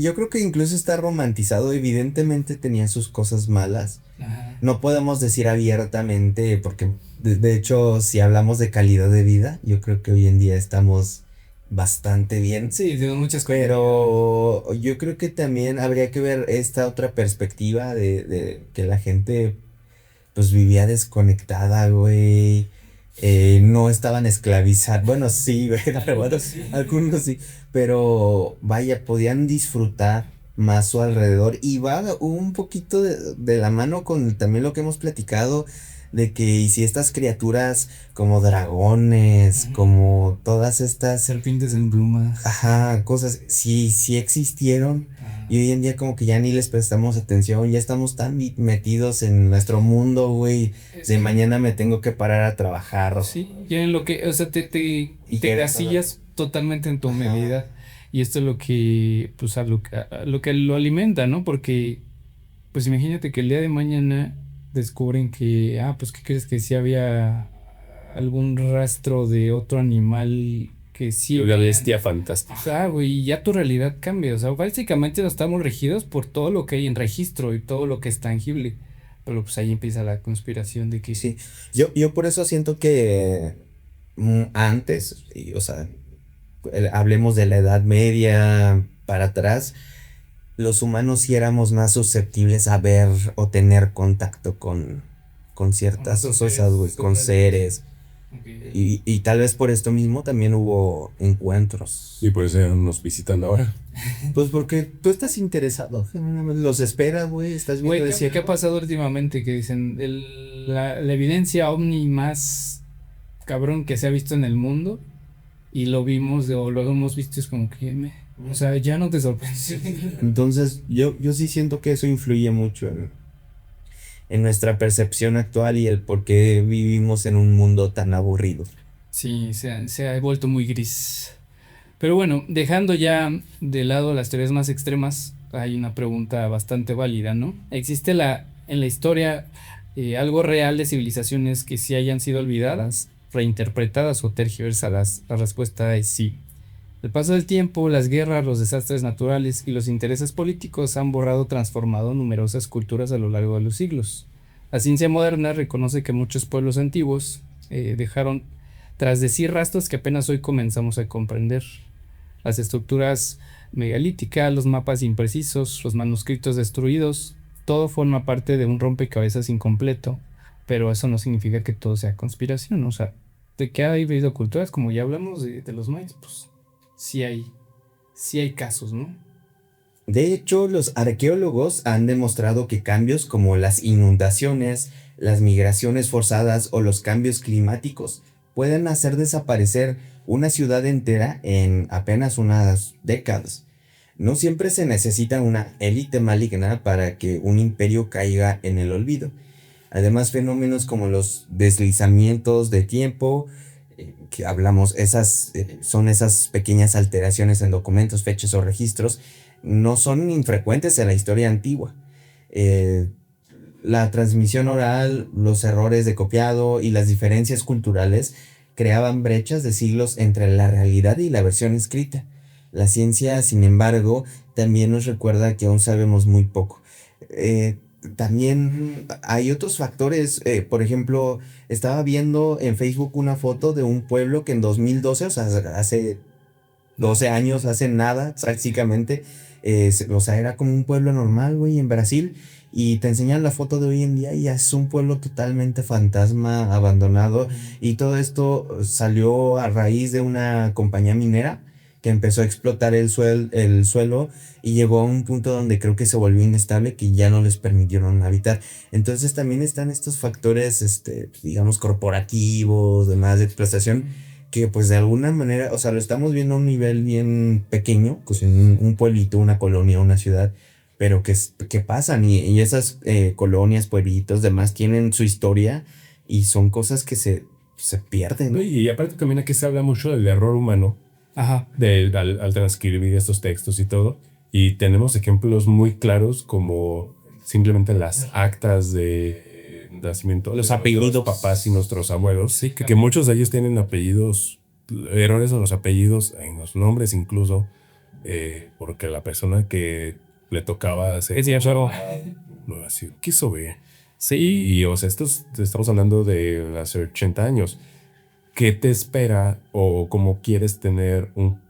yo creo que incluso está romantizado, evidentemente tenía sus cosas malas. Ajá. No podemos decir abiertamente, porque de hecho, si hablamos de calidad de vida, yo creo que hoy en día estamos bastante bien. Sí, tengo muchas cosas. Pero yo creo que también habría que ver esta otra perspectiva de que la gente pues vivía desconectada, güey. No estaban esclavizados. Bueno, sí, güey, algunos sí. Pero vaya, podían disfrutar más su alrededor. Y va un poquito de la mano con también lo que hemos platicado. De que y si estas criaturas como dragones, como todas estas serpientes en plumas, ajá, cosas, sí existieron. Y hoy en día como que ya ni les prestamos atención, ya estamos tan metidos en nuestro mundo, güey. De mañana me tengo que parar a trabajar. Sí, ya en lo que, o sea, te casillas totalmente en tu medida. Y esto es lo que, pues a lo que lo alimenta, ¿no? Porque, pues imagínate que el día de mañana descubren que, pues ¿qué crees? Que sí había algún rastro de otro animal que sí. Una bestia fantástica. Güey, ya tu realidad cambia. O sea, básicamente estamos regidos por todo lo que hay en registro y todo lo que es tangible. Pero pues ahí empieza la conspiración de que sí. Yo por eso siento que antes, o sea, hablemos de la Edad Media para atrás, los humanos sí éramos más susceptibles a ver o tener contacto con ciertas cosas, güey, con seres. Okay. Y tal vez por esto mismo también hubo encuentros. Y por eso nos visitan ahora. Pues porque tú estás interesado. Los esperas, güey. Estás viendo. Güey, ¿qué ha pasado últimamente? Que dicen la evidencia ovni más cabrón que se ha visto en el mundo. Y lo vimos o lo hemos visto, es como que o sea, ya no te sorprende. Entonces, yo sí siento que eso influye mucho en nuestra percepción actual y el por qué vivimos en un mundo tan aburrido. Sí, se ha vuelto muy gris. Pero bueno, dejando ya de lado las teorías más extremas, hay una pregunta bastante válida, ¿no? ¿Existe en la historia algo real de civilizaciones que sí hayan sido olvidadas, reinterpretadas o tergiversadas? La respuesta es sí. El paso del tiempo, las guerras, los desastres naturales y los intereses políticos han borrado o transformado numerosas culturas a lo largo de los siglos. La ciencia moderna reconoce que muchos pueblos antiguos dejaron tras de sí rastros que apenas hoy comenzamos a comprender. Las estructuras megalíticas, los mapas imprecisos, los manuscritos destruidos, todo forma parte de un rompecabezas incompleto, pero eso no significa que todo sea conspiración. O sea, de que ha habido culturas, como ya hablamos de los mayas, pues sí hay casos, ¿no? De hecho, los arqueólogos han demostrado que cambios como las inundaciones, las migraciones forzadas o los cambios climáticos pueden hacer desaparecer una ciudad entera en apenas unas décadas. No siempre se necesita una élite maligna para que un imperio caiga en el olvido. Además, fenómenos como los deslizamientos de tiempo, que hablamos, son esas pequeñas alteraciones en documentos, fechas o registros, no son infrecuentes en la historia antigua. La transmisión oral, los errores de copiado y las diferencias culturales creaban brechas de siglos entre la realidad y la versión escrita. La ciencia, sin embargo, también nos recuerda que aún sabemos muy poco. También hay otros factores, por ejemplo, estaba viendo en Facebook una foto de un pueblo que en 2012, o sea, hace 12 años, hace nada prácticamente, o sea, era como un pueblo normal, güey, en Brasil, y te enseñan la foto de hoy en día y ya es un pueblo totalmente fantasma, abandonado, y todo esto salió a raíz de una compañía minera que empezó a explotar el suelo y llegó a un punto donde creo que se volvió inestable, que ya no les permitieron habitar. Entonces también están estos factores, digamos, corporativos, demás de explotación, que pues de alguna manera, o sea, lo estamos viendo a un nivel bien pequeño, pues en un pueblito, una colonia, una ciudad, pero que pasan y esas colonias, pueblitos, demás, tienen su historia y son cosas que se pierden. No, y aparte también aquí se habla mucho del error humano. Ajá. Al transcribir estos textos y todo. Y tenemos ejemplos muy claros como simplemente las actas de nacimiento, los apellidos de papás y nuestros abuelos. Sí, que muchos de ellos tienen apellidos, errores en los apellidos, en los nombres incluso, porque la persona que le tocaba hacer... No, así, quiso ver. Sí, y o sea, estamos hablando de hace 80 años. ¿Qué te espera o cómo quieres tener un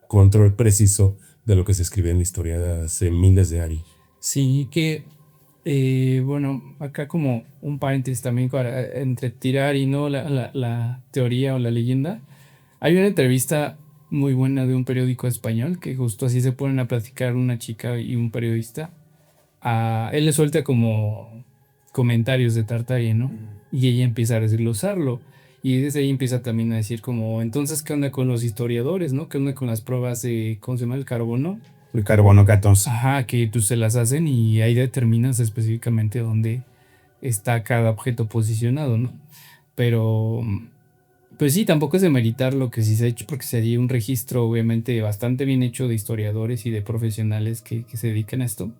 control preciso de lo que se escribe en la historia de hace miles de años? Sí, que bueno, acá como un paréntesis también entre tirar y no la teoría o la leyenda. Hay una entrevista muy buena de un periódico español que justo así se ponen a platicar una chica y un periodista. Él le suelta como comentarios de Tartaglia, ¿no? Y ella empieza a desglosarlo. Y desde ahí empieza también a decir como, entonces, ¿qué onda con los historiadores, no? ¿Qué onda con las pruebas de, ¿cómo se llama? El carbono. El carbono 14. Ajá, que tú se las hacen y ahí determinas específicamente dónde está cada objeto posicionado, ¿no? Pero, pues sí, tampoco es de meritar lo que sí se ha hecho, porque sería un registro obviamente bastante bien hecho de historiadores y de profesionales que se dedican a esto.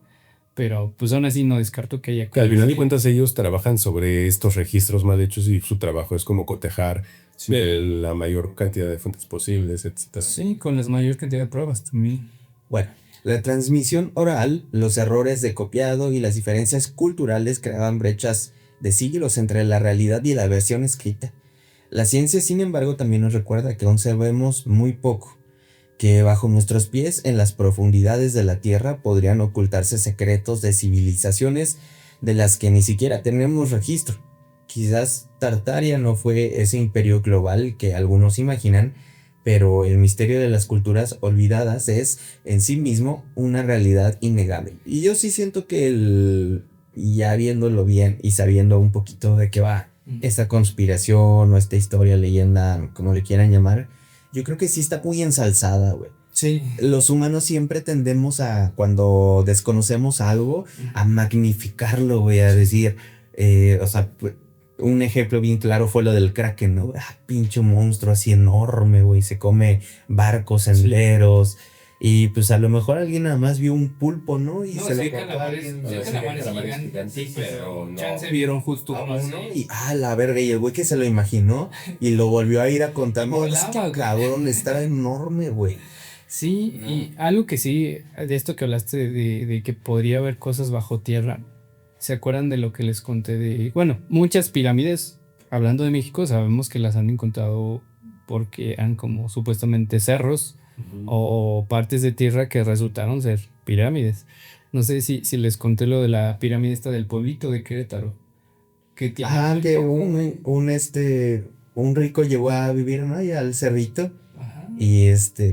Pero pues aún así no descarto que haya... Que al final de cuentas ellos trabajan sobre estos registros mal hechos y su trabajo es como cotejar la mayor cantidad de fuentes posibles, etc. Sí, con la mayor cantidad de pruebas también. Bueno, la transmisión oral, los errores de copiado y las diferencias culturales creaban brechas de siglos entre la realidad y la versión escrita. La ciencia, sin embargo, también nos recuerda que aún sabemos muy poco, que bajo nuestros pies, en las profundidades de la Tierra, podrían ocultarse secretos de civilizaciones de las que ni siquiera tenemos registro. Quizás Tartaria no fue ese imperio global que algunos imaginan, pero el misterio de las culturas olvidadas es en sí mismo una realidad innegable. Y yo sí siento que ya viéndolo bien y sabiendo un poquito de qué va esta conspiración o esta historia, leyenda, como le quieran llamar, yo creo que sí está muy ensalzada, güey. Sí. Los humanos siempre tendemos a, cuando desconocemos algo, a magnificarlo, güey, a decir, o sea, un ejemplo bien claro fue lo del Kraken, ¿no? Pinche monstruo así enorme, güey, se come barcos enteros. Y pues a lo mejor alguien nada más vio un pulpo, ¿no? Y se lo contó a alguien. Sí, pero no. Chance vieron justo uno, ¿no? Y la verga, y el güey que se lo imaginó y lo volvió a ir a contar. Es que cabrón, está enorme, güey. Sí, y algo que sí, de esto que hablaste de que podría haber cosas bajo tierra, ¿Se acuerdan de lo que les conté de... Bueno, muchas pirámides, hablando de México, sabemos que las han encontrado porque eran como supuestamente cerros o partes de tierra que resultaron ser pirámides. No sé si les conté lo de la pirámide esta del pueblito de Querétaro. Que tiene Que un rico llegó a vivir, ¿no? Y al cerrito. Ajá. Y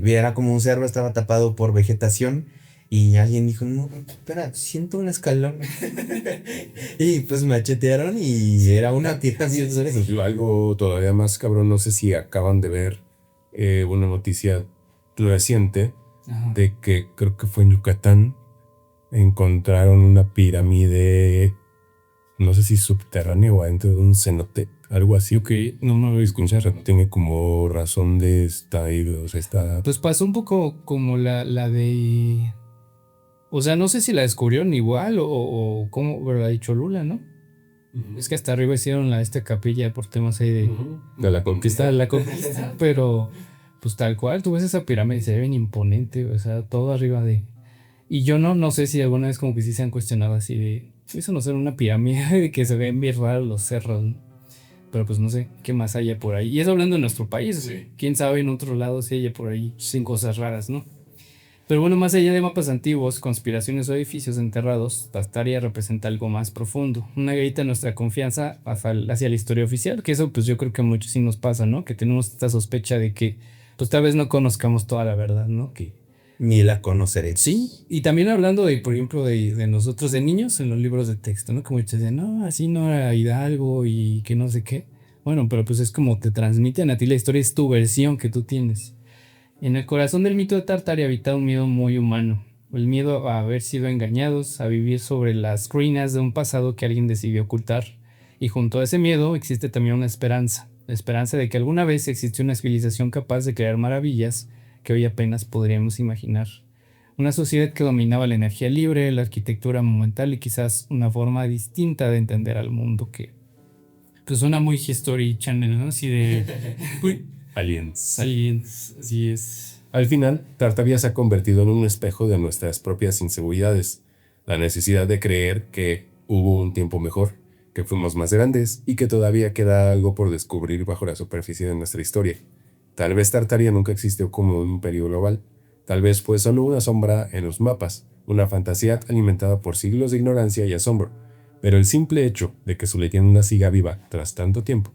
era como un cerro, estaba tapado por vegetación. Y alguien dijo, no, espera, siento un escalón. Y pues machetearon y era una pirámide. Algo todavía más cabrón, no sé si acaban de ver una noticia reciente Ajá. de que creo que fue en Yucatán, encontraron una pirámide, no sé si subterránea o adentro de un cenote, algo así. Ok, no me había escuchado. Tiene como razón de estar ahí, o sea, está... Pues pasó un poco como la de... O sea, no sé si la descubrieron igual o cómo, pero la de Cholula, ¿no? Es que hasta arriba hicieron esta capilla por temas ahí de la conquista. de la conquista, pero pues tal cual, tú ves esa pirámide y se ve bien imponente, o sea, todo arriba de... Y yo no sé si alguna vez como que sí se han cuestionado así de... Eso no será una pirámide de que se ven bien raros los cerros, ¿no? Pero pues no sé qué más haya por ahí. Y eso hablando de nuestro país, Sí. Quién sabe en otro lado si haya por ahí sin cosas raras, ¿no? Pero bueno, más allá de mapas antiguos, conspiraciones o edificios enterrados, Tartaria representa algo más profundo. Una grita de nuestra confianza hacia la historia oficial, que eso pues yo creo que a muchos sí nos pasa, ¿no? Que tenemos esta sospecha de que pues tal vez no conozcamos toda la verdad, ¿no? Que Ni la conoceré. sí, y también hablando de, por ejemplo, de nosotros de niños en los libros de texto, ¿no? Como muchos dicen, no, así no era Hidalgo y que no sé qué. Bueno, pero pues es como te transmiten a ti la historia, es tu versión que tú tienes. En el corazón del mito de Tartaria habita un miedo muy humano. El miedo a haber sido engañados, a vivir sobre las ruinas de un pasado que alguien decidió ocultar. Y junto a ese miedo existe también una esperanza. La esperanza de que alguna vez existió una civilización capaz de crear maravillas que hoy apenas podríamos imaginar. Una sociedad que dominaba la energía libre, la arquitectura monumental y quizás una forma distinta de entender al mundo que pues suena muy History Channel, ¿no? Así de... Aliens. Aliens, así es. Al final, Tartaria se ha convertido en un espejo de nuestras propias inseguridades, la necesidad de creer que hubo un tiempo mejor, que fuimos más grandes y que todavía queda algo por descubrir bajo la superficie de nuestra historia. Tal vez Tartaria nunca existió como un imperio global, tal vez fue solo una sombra en los mapas, una fantasía alimentada por siglos de ignorancia y asombro, pero el simple hecho de que su leyenda siga viva tras tanto tiempo,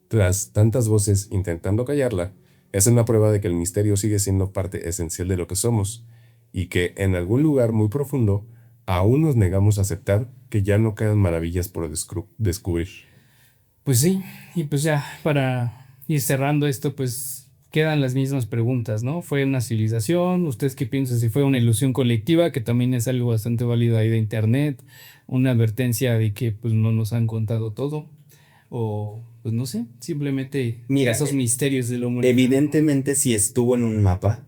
tras tantas voces intentando callarla, es una prueba de que el misterio sigue siendo parte esencial de lo que somos y que en algún lugar muy profundo aún nos negamos a aceptar que ya no quedan maravillas por descubrir. Pues sí, y pues ya para ir cerrando esto, pues quedan las mismas preguntas, ¿no? ¿Fue una civilización? ¿Ustedes qué piensan? Si fue una ilusión colectiva, que también es algo bastante válido ahí de internet, una advertencia de que pues no nos han contado todo, o pues no sé, simplemente Mira, esos misterios de la humanidad. Evidentemente, si estuvo en un mapa,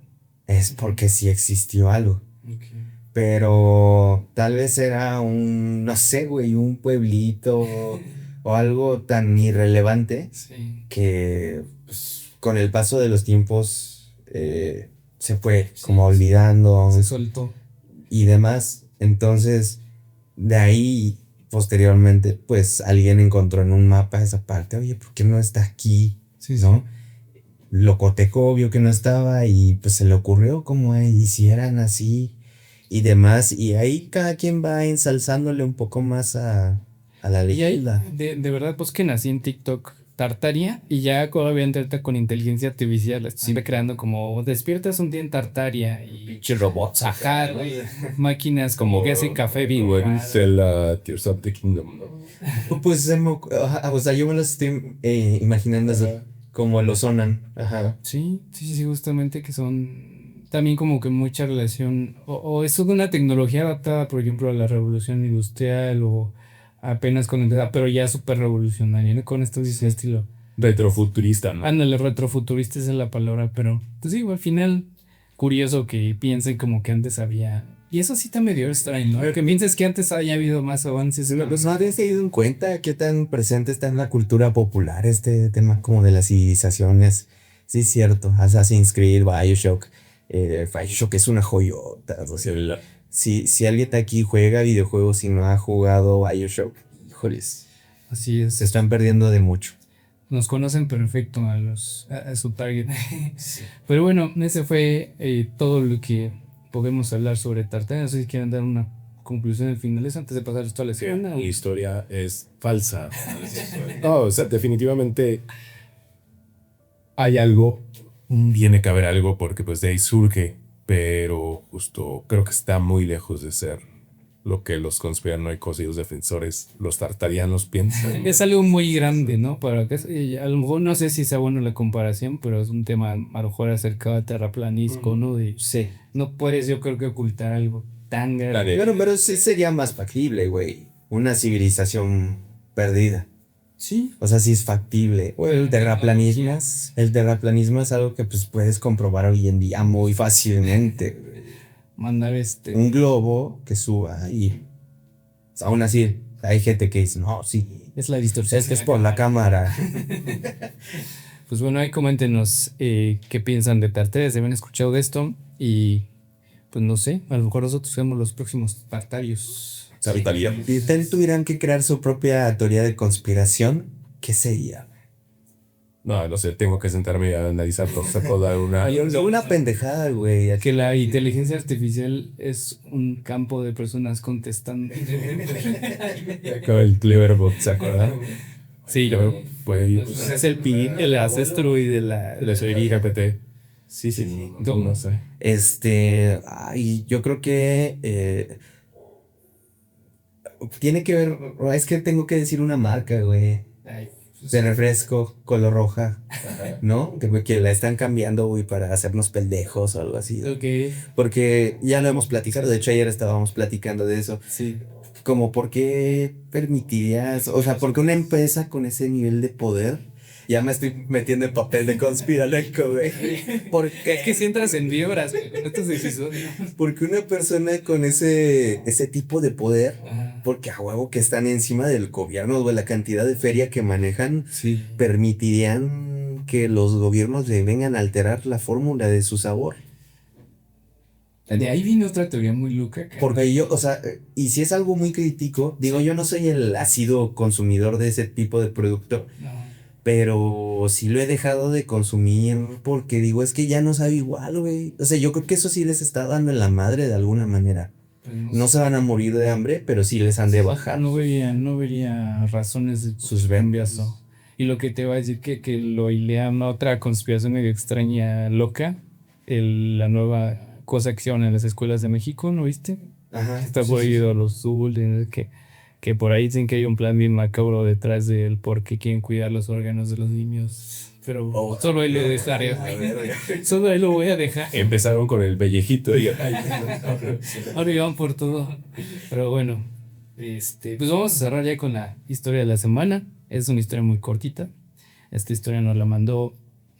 es porque sí existió algo. Okay. Pero tal vez era no sé, güey, un pueblito o algo tan irrelevante Sí. que pues, con el paso de los tiempos se fue como olvidando Se soltó. y demás. Entonces, de ahí, posteriormente, pues alguien encontró en un mapa esa parte. Oye, ¿por qué no está aquí? Sí, ¿No? Lo cotecó, vio que no estaba y pues se le ocurrió como hicieran así y demás. Y ahí cada quien va ensalzándole un poco más a la Y ahí, leyenda. de verdad, pues que nací en TikTok Tartaria y ya obviamente ahorita con inteligencia artificial estoy creando como despiertas un día en Tartaria y Pinche robots. ajá, güey, máquinas como que hacen café bien. La Tears of the Kingdom, ¿no? Pues o sea, yo me los estoy imaginando así, como lo sonan. Ajá. Sí, justamente que son también como que mucha relación, o eso de una tecnología adaptada, por ejemplo, a la revolución industrial o apenas con pero ya súper revolucionaria, ¿no? Con esto dice estilo. Retrofuturista, ¿no? Ándale, retrofuturista esa es la palabra, pero pues digo, al final, curioso que piensen como que antes había. Y eso sí está medio extraño, ¿no? Que pienses que antes haya habido más avances. Pues no habías ido en cuenta qué tan presente está en la cultura popular este tema como de las civilizaciones. Sí, es cierto. Assassin's Creed, Bioshock. Bioshock es una joyota. O sea, si alguien de aquí juega videojuegos y no ha jugado BioShock, híjoles, Así es. se están perdiendo de mucho. Nos conocen perfecto a su target. Pero bueno, ese fue todo lo que podemos hablar sobre Tartana. No sé si quieren dar una conclusión finales antes de pasar esto a la Sí, segunda. la historia es falsa. No, o sea, definitivamente hay algo, tiene que haber algo porque pues de ahí surge, pero justo creo que está muy lejos de ser lo que los conspiranoicos y los defensores, los tartarianos piensan. Es algo muy grande, ¿no? Para que a lo mejor no sé si sea bueno la comparación, pero es un tema a lo mejor acercado a terraplanismo, ¿no? Sí. No puedes, yo creo que ocultar algo tan grande. Bueno, pero sí sería más factible, güey. Una civilización perdida. Sí. O sea, sí es factible. O el terraplanismo. El terraplanismo es algo que pues puedes comprobar hoy en día muy fácilmente, güey. Mandar Un globo que suba y aún así hay gente que dice, no, sí, es la distorsión. es que es por la cámara. Pues bueno, ahí coméntenos qué piensan de Tartaria, si habían escuchado de esto y pues no sé, a lo mejor nosotros somos los próximos tartarios. Si ustedes tuvieran que crear su propia teoría de conspiración, ¿qué sería? No sé, tengo que sentarme a analizar toda una... Una pendejada, güey. Que la inteligencia artificial es un campo de personas contestando. El Cleverbot, ¿se acuerdan? Sí, Pues es el PIN, el ancestro y de la GPT. Sí. No sé. Ay, yo creo que tiene que ver, es que tengo que decir una marca, güey. Ay, De refresco, color roja, ¿no? Que la están cambiando, güey, para hacernos pendejos o algo así. ok, Porque ya lo hemos platicado, de hecho ayer estábamos platicando de eso. sí. Como por qué permitirías, o sea, porque una empresa con ese nivel de poder, ya me estoy metiendo en papel de conspiranoico, güey. Es que si entras en vibras con estos episodios. Porque una persona con ese tipo de poder, Ajá. porque a huevo que están encima del gobierno, güey, la cantidad de feria que manejan, Sí. permitirían que los gobiernos le vengan a alterar la fórmula de su sabor. De ahí viene otra teoría muy loca. Porque yo, o sea, y si es algo muy crítico, digo, yo no soy el ácido consumidor de ese tipo de producto, No. pero sí lo he dejado de consumir porque digo, es que ya no sabe igual, güey. O sea, yo creo que eso sí les está dando en la madre de alguna manera. Pues No se van a morir de hambre, pero sí les han de bajar. No vería razones de Sus cambios. Y lo que te va a decir que lo hilea a otra conspiración medio extraña, loca, la nueva cosa que hicieron en las escuelas de México, ¿no viste? Ajá. Está prohibido los zul, que por ahí dicen que hay un plan bien macabro detrás del por qué quieren cuidar los órganos de los niños. Pero solo ahí lo dejaré. Solo ahí lo voy a dejar. Empezaron con el pellejito y... Ahora ya van por todo. Pero bueno, pues vamos a cerrar ya con la historia de la semana. Es una historia muy cortita. Esta historia nos la mandó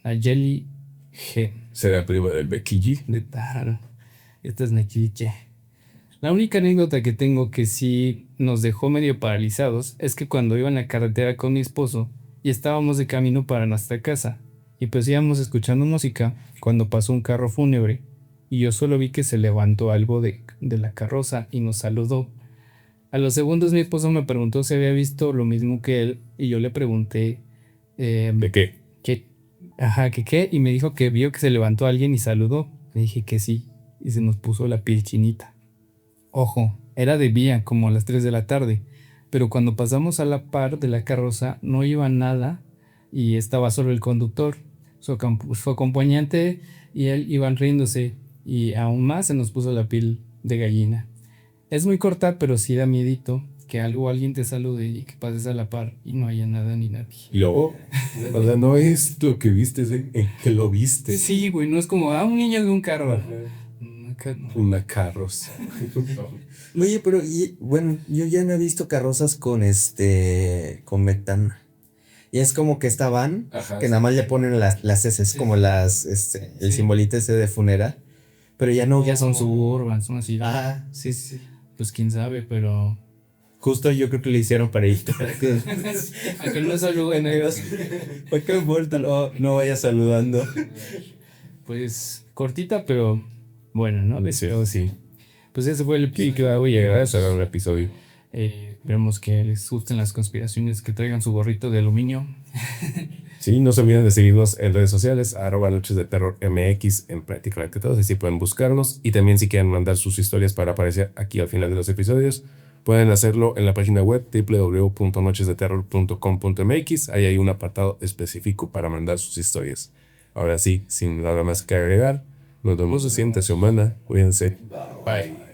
Nayeli G. Será primo del Becky G. De Taro. Esta es Nachiche. La única anécdota que tengo que sí nos dejó medio paralizados es que cuando iba en la carretera con mi esposo y estábamos de camino para nuestra casa y pues íbamos escuchando música cuando pasó un carro fúnebre y yo solo vi que se levantó algo de la carroza y nos saludó. A los segundos mi esposo me preguntó si había visto lo mismo que él y yo le pregunté ¿De qué? ¿qué? Y me dijo que vio que se levantó alguien y saludó. Le dije que sí y se nos puso la piel chinita. Ojo, era de día como a las 3 de la tarde, pero cuando pasamos a la par de la carroza no iba nada y estaba solo el conductor, su acompañante y él iban riéndose y aún más se nos puso la piel de gallina. Es muy corta, pero sí da miedito que alguien te salude y que pases a la par y no haya nada ni nadie. Y luego, o sea, no es lo que viste, es en que lo viste. Sí, güey, no es como, un niño de un carro. Una carroza. Oye, pero bueno, yo ya no he visto carrozas con con metano. Y es como que esta van, Ajá, que sí. nada más le ponen las S, como el simbolito ese de funeral. Pero ya no. Ya son suburban, son así. Ah, sí. Pues quién sabe, pero Justo yo creo que le hicieron para ir. aunque no saluden ellos. ¿Por qué vuelta no vaya saludando? Pues cortita, pero bueno, ¿no? Sí. Pues ese fue el Sí, episodio. claro, llegará a cerrar el episodio. Esperemos que les gusten las conspiraciones, que traigan su gorrito de aluminio. Sí, no se olviden de seguirnos en redes sociales, @Noches de Terror MX en prácticamente todos, así pueden buscarnos. Y también si quieren mandar sus historias para aparecer aquí al final de los episodios, pueden hacerlo en la página web www.nochesdeterror.com.mx. Ahí hay un apartado específico para mandar sus historias. Ahora sí, sin nada más que agregar, nos vemos la siguiente semana. Cuídense. Bye.